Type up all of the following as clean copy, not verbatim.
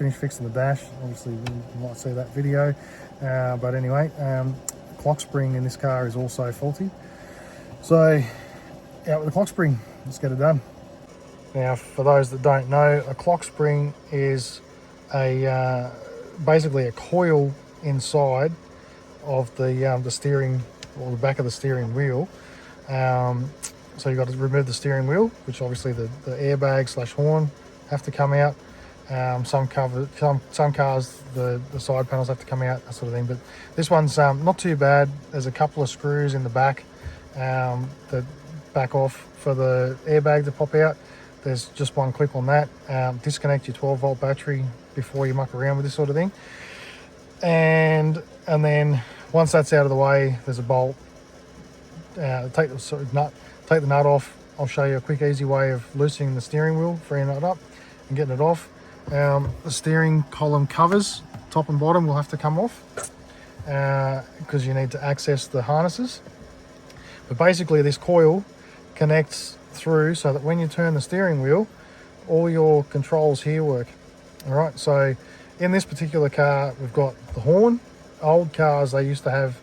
finished fixing the dash. Obviously you might see that video, but anyway, clock spring in this car is also faulty. So out with the clock spring, let's get it done. Now for those that don't know, a clock spring is a basically a coil inside of the steering, or the back of the steering wheel. So you've got to remove the steering wheel, which obviously the airbag / horn have to come out. Some cars, the side panels have to come out, that sort of thing. But this one's not too bad. There's a couple of screws in the back that back off for the airbag to pop out. There's just one clip on that. Disconnect your 12-volt battery before you muck around with this sort of thing. And then once that's out of the way, there's a bolt. Take the nut off. I'll show you a quick, easy way of loosening the steering wheel, freeing it up and getting it off. The steering column covers, top and bottom, will have to come off because you need to access the harnesses. But basically this coil connects through so that when you turn the steering wheel, all your controls here work. All right, so in this particular car, we've got the horn. Old cars, they used to have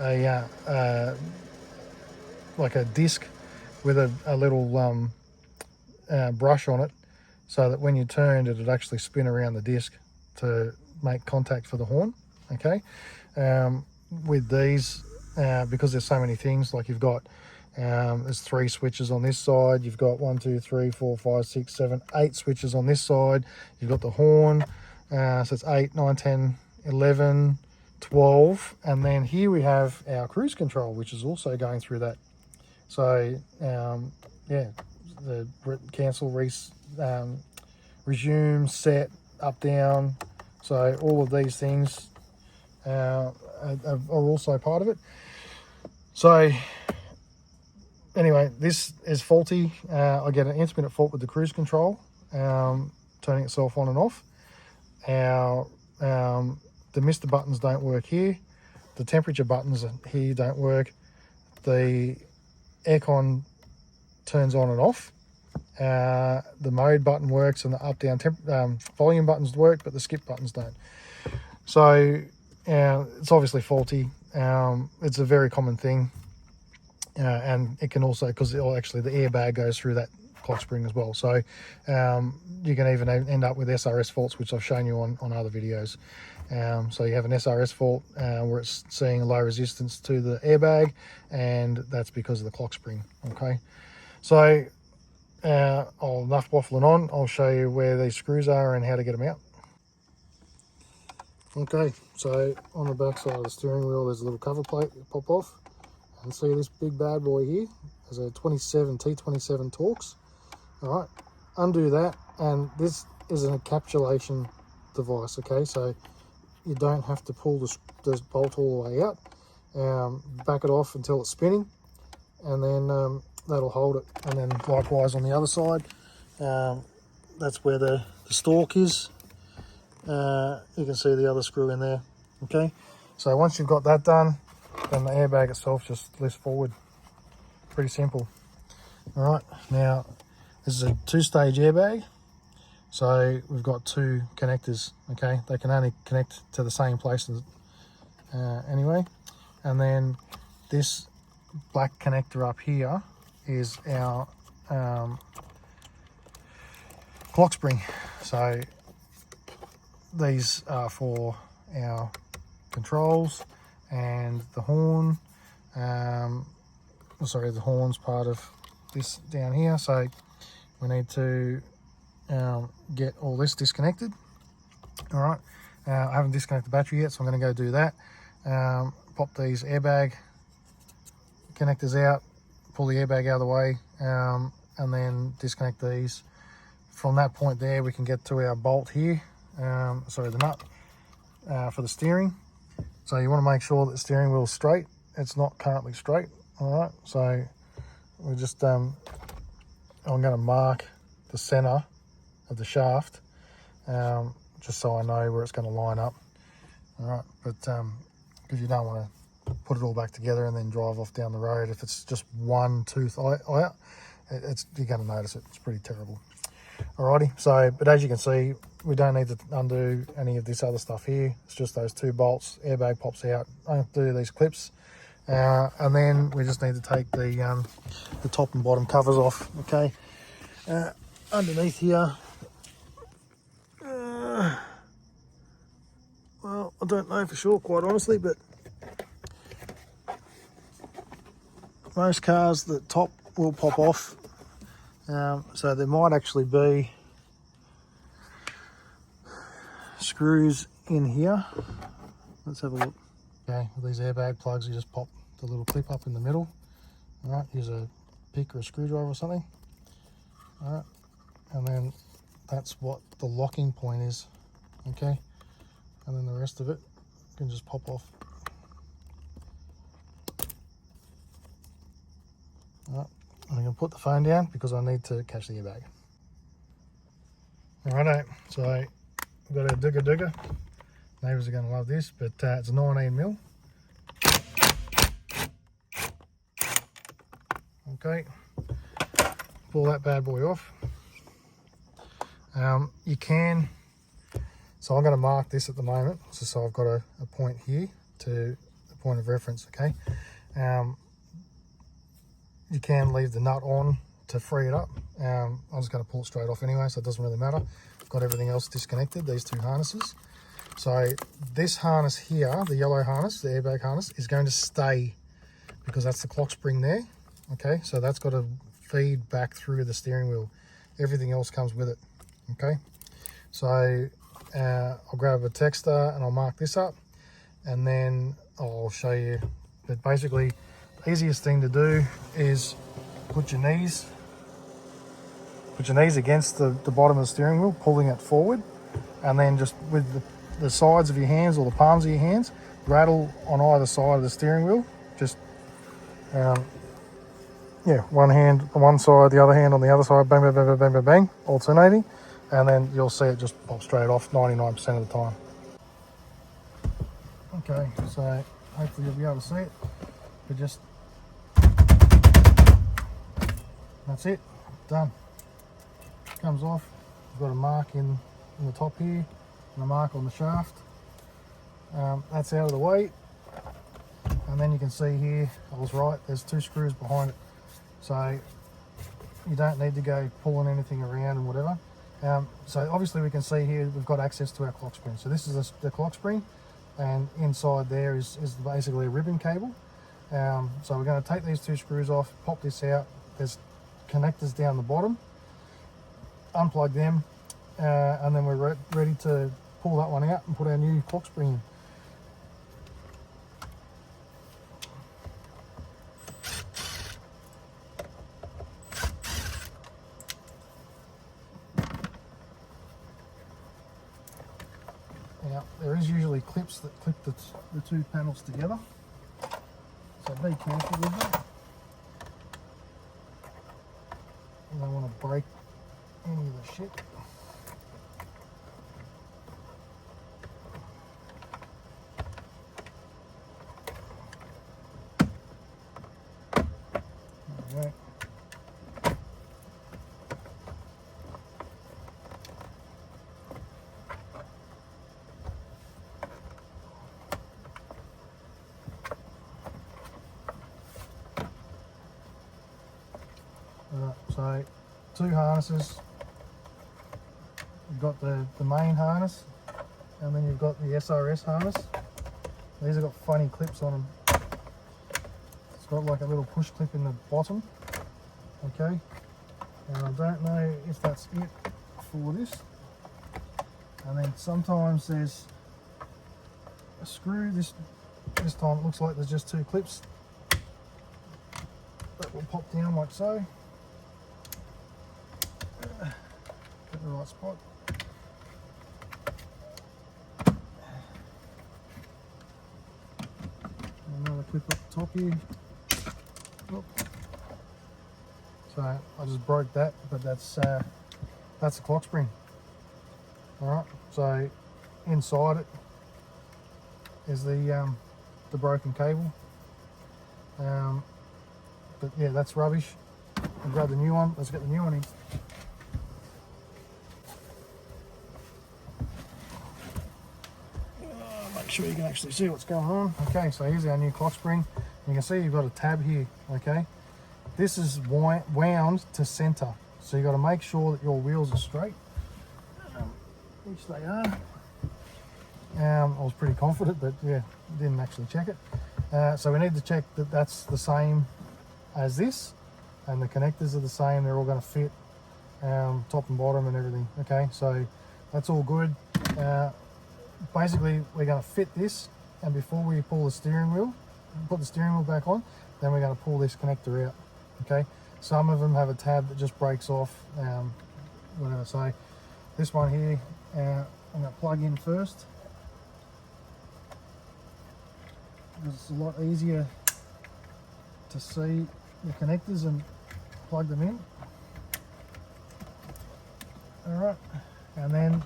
a like a disc with a little brush on it, so that when you turned it would actually spin around the disc to make contact for the horn. Okay, with these, because there's so many things, like you've got there's 3 switches on this side, you've got 1 2 3 4 5 6 7 8 switches on this side, you've got the horn, so it's 8 9 10 11 12, and then here we have our cruise control, which is also going through that. So yeah, the cancel, resume, set, up, down. So all of these things are also part of it. So anyway, this is faulty. I get an intermittent fault with the cruise control, turning itself on and off. The mister buttons don't work here. The temperature buttons here don't work. The aircon turns on and off. The mode button works, and the up down volume buttons work, but the skip buttons don't. So it's obviously faulty. It's a very common thing, and it can also, because actually the airbag goes through that clock spring as well. So you can even end up with SRS faults, which I've shown you on other videos. So you have an SRS fault where it's seeing low resistance to the airbag, and that's because of the clock spring. Okay, so enough waffling on. I'll show you where these screws are and how to get them out. Okay, so on the back side of the steering wheel, there's a little cover plate that pop off, and see this big bad boy here. There's a T27 Torx. All right, undo that, and this is an encapsulation device. Okay, so you don't have to pull this bolt all the way out. Back it off until it's spinning, and then that'll hold it. And then likewise on the other side, that's where the stalk is. You can see the other screw in there. Okay, so once you've got that done, then the airbag itself just lifts forward. Pretty simple. All right, now this is a 2-stage airbag. So we've got 2 connectors. Okay, they can only connect to the same places anyway. And then this black connector up here is our clock spring. So these are for our controls and the horn. Sorry, the horn's part of this down here. So we need to get all this disconnected. All right, I haven't disconnected the battery yet, so I'm going to go do that. Pop these airbag connectors out, pull the airbag out of the way, and then disconnect these. From that point there, we can get to our bolt here, sorry, the nut for the steering. So you want to make sure that the steering wheel is straight. It's not currently straight. All right, so we just I'm going to mark the center of the shaft, just so I know where it's going to line up. All right, but because you don't want to put it all back together and then drive off down the road. If it's just one tooth out, you're going to notice it. It's pretty terrible. Alrighty, so, but as you can see, we don't need to undo any of this other stuff here. It's just those 2 bolts, airbag pops out, don't do these clips. And then we just need to take the top and bottom covers off, okay? Underneath here, well, I don't know for sure, quite honestly, but most cars, the top will pop off. So there might actually be screws in here. Let's have a look. Okay, with these airbag plugs, you just pop the little clip up in the middle. All right, use a pick or a screwdriver or something. All right, and then that's what the locking point is. Okay, and then the rest of it can just pop off. All right, I'm going to put the phone down because I need to catch the airbag. Alrighto, so we've got our digger. Neighbours are going to love this, but it's a 19mm. Okay, pull that bad boy off. You can, so I'm going to mark this at the moment, so I've got a point here to a point of reference, okay? You can leave the nut on to free it up. I'm just going to pull it straight off anyway, so it doesn't really matter. I've got everything else disconnected, these 2 harnesses. So this harness here, the yellow harness, the airbag harness, is going to stay because that's the clock spring there. Okay, so that's got to feed back through the steering wheel. Everything else comes with it. Okay, so I'll grab a texter and I'll mark this up, and then I'll show you. But basically, the easiest thing to do is put your knees against the bottom of the steering wheel, pulling it forward, and then just with the sides of your hands or the palms of your hands, rattle on either side of the steering wheel. Just yeah, one hand on one side, the other hand on the other side, bang, bang, bang, bang, bang, bang, bang, alternating, and then you'll see it just pop straight off 99% of the time. Okay, so hopefully you'll be able to see it, but just, that's it, done. Comes off. You've got a mark in the top here, and a mark on the shaft. That's out of the way, and then you can see here, I was right, there's 2 screws behind it. So you don't need to go pulling anything around and whatever. So obviously we can see here we've got access to our clock spring. So this is the clock spring, and inside there is basically a ribbon cable. So we're going to take these 2 screws off, pop this out. There's connectors down the bottom. Unplug them, and then we're ready to pull that one out and put our new clock spring in. Now, there is usually clips that clip the 2 panels together, so be careful with them. You don't want to break any of the shit. There we go. So 2 harnesses. You've got the main harness, and then you've got the SRS harness. These have got funny clips on them. It's got like a little push clip in the bottom. Okay, and I don't know if that's it for this. And then sometimes there's a screw. This time it looks like there's just 2 clips that will pop down like so. Get the right spot. Another clip up the top here. Oop. So I just broke that, but that's a clock spring. All right. So inside it is the broken cable. But yeah, that's rubbish. I'll grab the new one. Let's get the new one in. make sure you can actually see what's going on. Okay, so here's our new clock spring. You can see you've got a tab here, okay? This is wound to center. So you've got to make sure that your wheels are straight, which they are. I was pretty confident, but yeah, didn't actually check it. So we need to check that that's the same as this, and the connectors are the same. They're all going to fit, top and bottom and everything. Okay, so that's all good. Basically, we're going to fit this, and before we pull the steering wheel, put the steering wheel back on, then we're going to pull this connector out. Okay, some of them have a tab that just breaks off, whatever. So this one here, I'm going to plug in first, because it's a lot easier to see the connectors and plug them in. All right, and then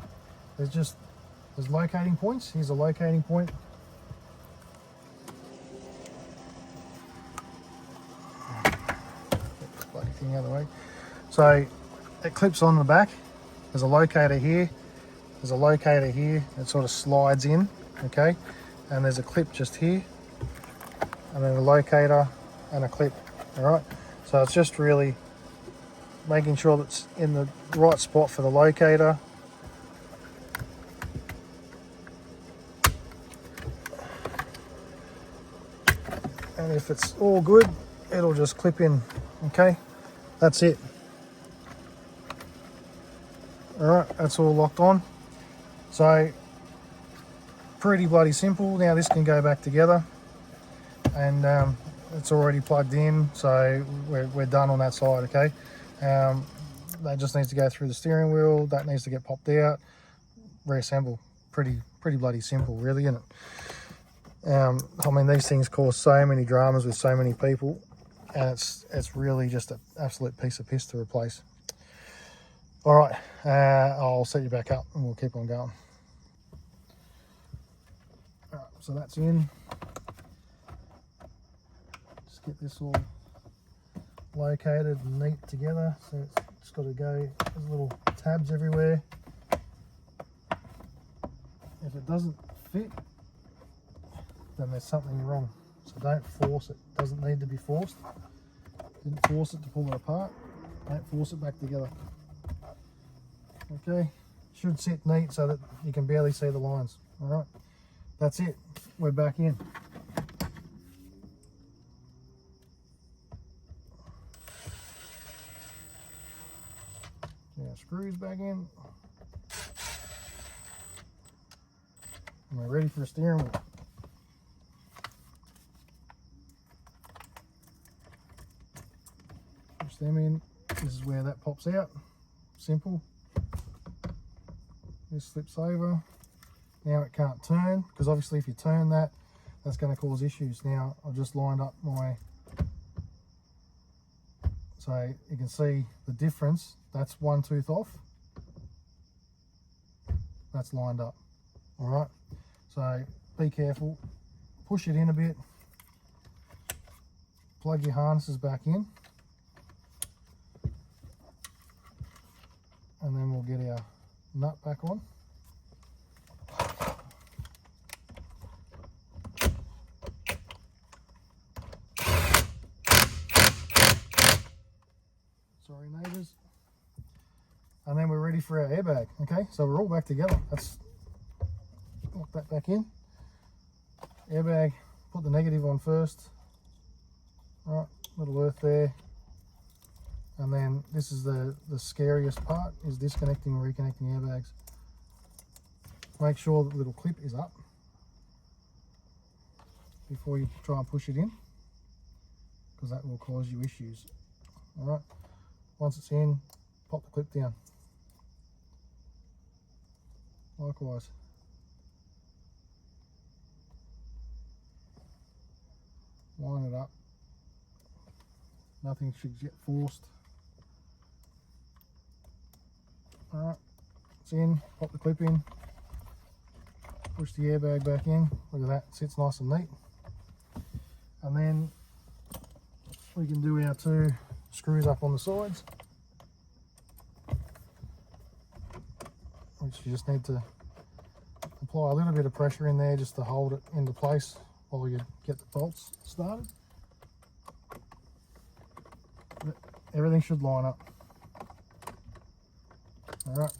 there's locating points. Here's a locating point. Bloody thing out of the way. So it clips on the back. There's a locator here. There's a locator here. It sort of slides in, okay? And there's a clip just here, and then a locator and a clip. All right. So it's just really making sure that's in the right spot for the locator. And if it's all good, it'll just clip in, okay? That's it. All right, that's all locked on. So, pretty bloody simple. Now this can go back together, and it's already plugged in, so we're done on that side, okay? That just needs to go through the steering wheel. That needs to get popped out, reassemble. Pretty bloody simple, really, isn't it? I mean, these things cause so many dramas with so many people, and it's really just an absolute piece of piss to replace. All right, I'll set you back up and we'll keep on going. All right, so that's in. Just get this all located and neat together. So it's just got to go, there's little tabs everywhere. If it doesn't fit, then there's something wrong. So don't force it. It doesn't need to be forced. Didn't force it to pull it apart. Don't force it back together. Okay, should sit neat so that you can barely see the lines. All right, that's it. We're back in. Now screws back in. And we're ready for the steering wheel. Push them in. This is where that pops out. Simple. This slips over. Now it can't turn, because obviously if you turn that, that's going to cause issues. Now I've just lined up my, so you can see the difference. That's one tooth off. That's lined up. All right. So be careful. Push it in a bit. Plug your harnesses back in. And then we'll get our nut back on. Sorry neighbours. And then we're ready for our airbag. Okay, so we're all back together. Let's lock that back in. Airbag, put the negative on first. All right, little earth there. And then this is the scariest part, is disconnecting and reconnecting airbags. Make sure that the little clip is up before you try and push it in, because that will cause you issues. All right, once it's in, pop the clip down. Likewise. Line it up. Nothing should get forced. All right, it's in, pop the clip in, push the airbag back in. Look at that, it sits nice and neat. And then we can do our two screws up on the sides, which you just need to apply a little bit of pressure in there just to hold it into place while you get the bolts started. But everything should line up. All right,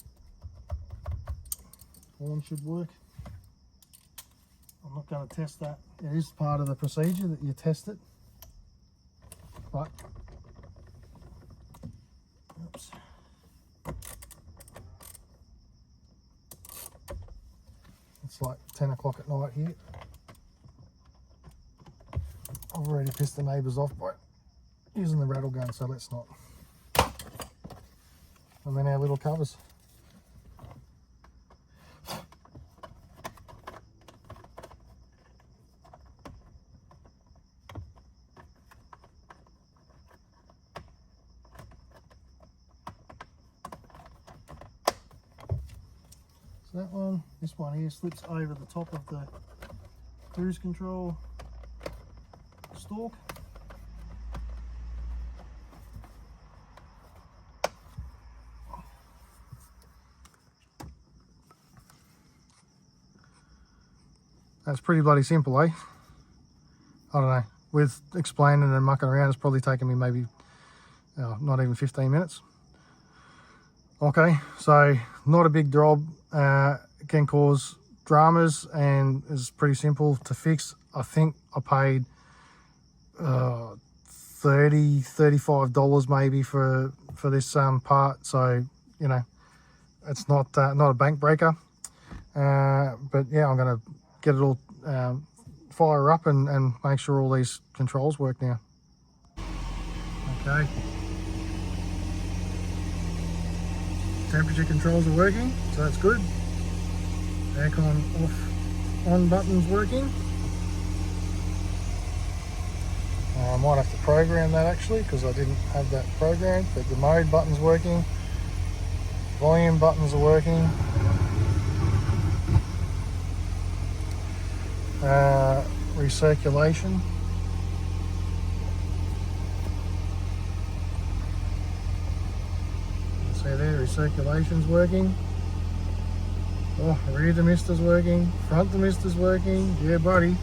horn should work. I'm not going to test that. It is part of the procedure that you test it. But, oops. It's like 10 o'clock at night here. I've already pissed the neighbours off by using the rattle gun, so let's not. And then our little covers. So that one, this one here slips over the top of the cruise control stalk. That's pretty bloody simple, eh? I don't know. With explaining and mucking around, it's probably taken me maybe not even 15 minutes. Okay, so not a big job. It can cause dramas and is pretty simple to fix. I think I paid $35 maybe for this part, so you know it's not a bank breaker. But yeah, I'm going to get it all fire up and make sure all these controls work now. Okay, temperature controls are working, so that's good. Aircon off on button's working. I might have to program that actually because I didn't have that programmed, but the mode button's working, volume buttons are working. Recirculation. See there, recirculation's working. Oh, rear demister's working, front demister's working, yeah buddy.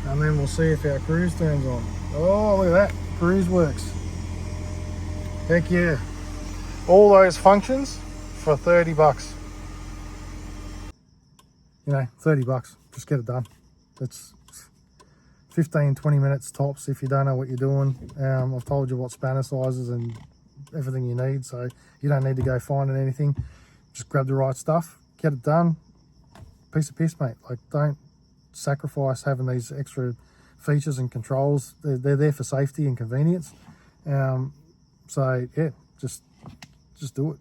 And then we'll see if our cruise turns on. Oh, look at that, cruise works. Heck yeah. All those functions for 30 bucks. You know, 30 bucks, just get it done. It's 15-20 minutes tops if you don't know what you're doing. I've told you what spanner sizes and everything you need, so you don't need to go finding anything. Just grab the right stuff, get it done. Piece of piss, mate. Like, don't sacrifice having these extra features and controls. They're there for safety and convenience. So yeah, just do it.